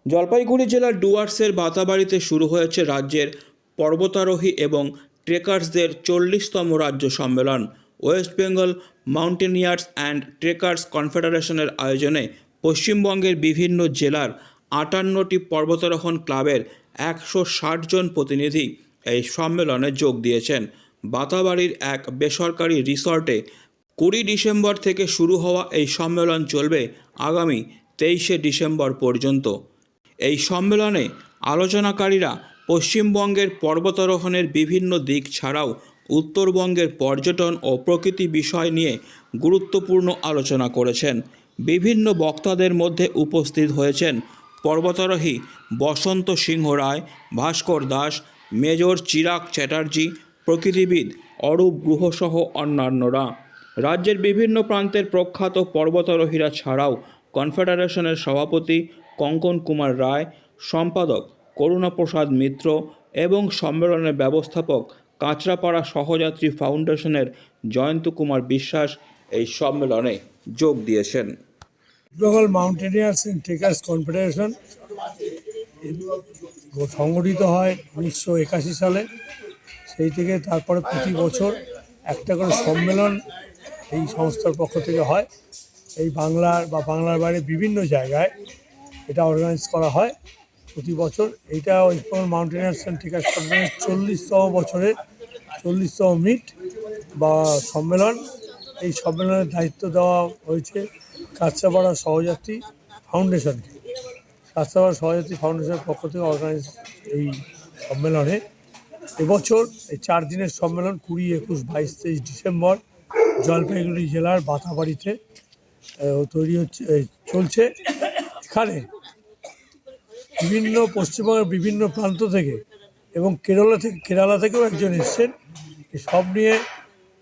জলপাইগুড়ি জেলার ডুয়ার্সের বাতাবাড়িতে শুরু হয়েছে রাজ্যের পর্বতারোহী এবং ট্রেকার্সদের 40তম রাজ্য সম্মেলন। West Bengal mountaineers and trekkers কনফেডারেশনের আয়োজনে পশ্চিমবঙ্গের বিভিন্ন জেলার 58টি পর্বতারোহণ ক্লাবের 160 জন প্রতিনিধি এই সম্মেলনে যোগ দিয়েছেন। বাতাবাড়ির এক বেসরকারি রিসর্টে 20 ডিসেম্বর থেকে শুরু হওয়া এই সম্মেলন চলবে আগামী 23শে ডিসেম্বর পর্যন্ত। এই সম্মেলনে আলোচনাকারীরা পশ্চিমবঙ্গের পর্বতারোহণের বিভিন্ন দিক ছাড়াও উত্তরবঙ্গের পর্যটন ও প্রকৃতি বিষয় নিয়ে গুরুত্বপূর্ণ আলোচনা করেছেন। বিভিন্ন বক্তাদের মধ্যে উপস্থিত হয়েছেন পর্বতারোহী বসন্ত সিংহ রায়, ভাস্কর দাস, মেজর চিরাগ চ্যাটার্জি, প্রকৃতিবিদ অরূপ গুহসহ অন্যান্যরা। রাজ্যের বিভিন্ন প্রান্তের প্রখ্যাত পর্বতারোহীরা ছাড়াও কনফেডারেশনের সভাপতি কঙ্কন কুমার রায়, সম্পাদক করুণাপ্রসাদ মিত্র এবং সম্মেলনের ব্যবস্থাপক কাঁচরাপাড়া সহযাত্রী ফাউন্ডেশনের জয়ন্ত কুমার বিশ্বাস এই সম্মেলনে যোগ দিয়েছেন। Bengal mountaineers and trekkers confederation সংগঠিত হয় 1981 সালে। সেই থেকে তারপরে প্রতি বছর একটা করে সম্মেলন এই সংস্থার পক্ষ থেকে হয়। এই বাংলার বাইরে বিভিন্ন জায়গায় এটা অর্গানাইজ করা হয় প্রতি বছর। এইটা West Bengal mountaineers and trekkers conference 40তম বছরের 40তম মিট বা সম্মেলন। এই সম্মেলনের দায়িত্ব দেওয়া হয়েছে কাঁচরাপাড়া সহযাত্রী ফাউন্ডেশনকে। কাঁচরাপাড়া সহযাত্রী ফাউন্ডেশনের পক্ষ থেকে অর্গানাইজ এই সম্মেলনে এবছর এই 4 দিনের সম্মেলন 20, 21, 22, 23 ডিসেম্বর জলপাইগুড়ি জেলার বাতাবাড়িতে চলছে। এখানে পশ্চিমবঙ্গের বিভিন্ন প্রান্ত থেকে এবং কেরালা থেকেও একজন এসছেন। সব নিয়ে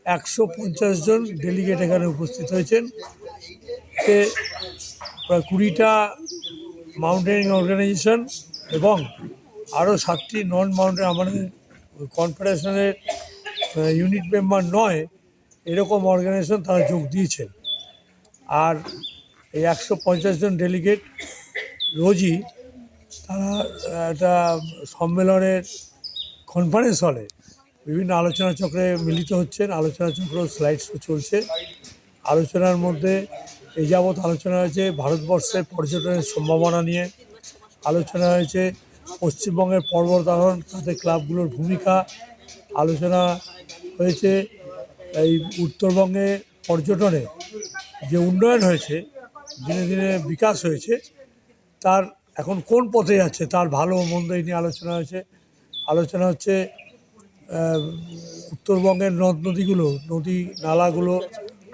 150 জন ডেলিগেট এখানে উপস্থিত হয়েছেন। এতে প্রায় 20টা মাউন্টেনিং অর্গানাইজেশন এবং আরও 7টি নন মাউন্টেন, আমাদের কনফেডারেশনের ইউনিট মেম্বার নয় এরকম অর্গানাইজেশন তারা যোগ দিয়েছেন। আর এই 150 জন ডেলিগেট রোজই তারা একটা সম্মেলনের কনফারেন্স হলে বিভিন্ন আলোচনা চক্রে মিলিত হচ্ছেন। আলোচনা চক্র স্লাইড শো চলছে। আলোচনার মধ্যে এই যাবৎ আলোচনা হয়েছে ভারতবর্ষের পর্যটনের সম্ভাবনা নিয়ে, আলোচনা হয়েছে পশ্চিমবঙ্গের পর্বতারোহণ তাতে ক্লাবগুলোর ভূমিকা, আলোচনা হয়েছে এই উত্তরবঙ্গে পর্যটনে যে উন্নয়ন হয়েছে, দিনে দিনে বিকাশ হয়েছে, তার এখন কোন পথে যাচ্ছে তার ভালো মন্দ এই নিয়ে আলোচনা হয়েছে। আলোচনা হচ্ছে উত্তরবঙ্গের নদী নালাগুলো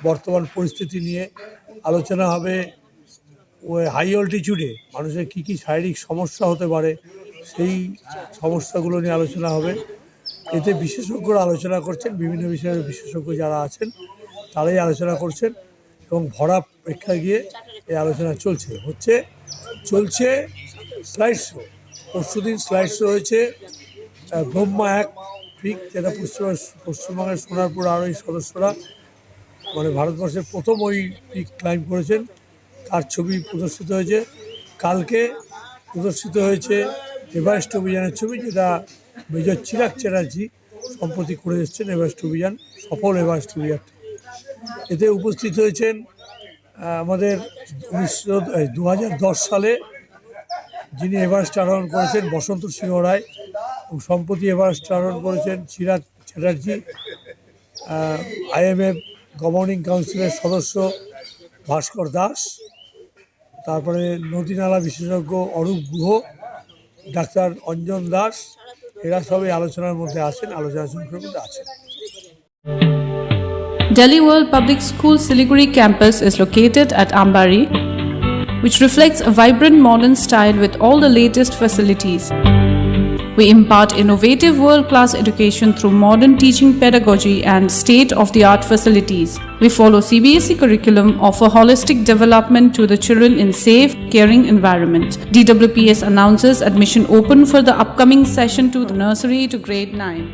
বর্তমান পরিস্থিতি নিয়ে আলোচনা হবে। ওই হাই অল্টিটিউডে মানুষের কী কী শারীরিক সমস্যা হতে পারে সেই সমস্যাগুলো নিয়ে আলোচনা হবে। এতে বিশেষজ্ঞরা আলোচনা করছেন, বিভিন্ন বিষয়ের বিশেষজ্ঞ যারা আছেন তারাই আলোচনা করছেন এবং ভরা প্রেক্ষায় গিয়ে এই আলোচনা চলছে স্লাইড শো। পরশুদিন স্লাইড শো হয়েছে ব্রহ্মা 1 পিক, যেটা পশ্চিমবঙ্গের সোনারপুর আরোহী সদস্যরা মানে ভারতবর্ষের প্রথম ওই পিক ক্লাইম্ব করেছেন, তার ছবি প্রদর্শিত হয়েছে। কালকে প্রদর্শিত হয়েছে এভারেস্ট অভিযানের ছবি, যেটা মেজর চিরাগ চ্যাটার্জি সম্প্রতি করে এসেছেন এভারেস্ট অভিযান, সফল এভারেস্ট অভিযান। এতে উপস্থিত হয়েছেন আমাদের 2010 সালে যিনি এভারেস্ট আরোহণ করেছেন বসন্ত সিংহ রায়, এবং সম্প্রতি এভারেস্ট আরোহণ করেছেন চিরাগ চ্যাটার্জি। IMF গভর্নিং কাউন্সিলের সদস্য ভাস্কর দাস, তারপরে নদী নালা বিশেষজ্ঞ অরূপ গুহ, ডাক্তার অঞ্জন দাস, এরা সবাই আলোচনার মধ্যে আছেন, আলোচনা চক্রের মধ্যে আছেন। Delhi World Public School Siliguri campus is located at Ambari, which reflects a vibrant modern style with all the latest facilities. We impart innovative world-class education through modern teaching pedagogy and state-of-the-art facilities. We follow CBSE curriculum, offer holistic development to the children in safe, caring environment. DWPS announces admission open for the upcoming session to the nursery to grade 9.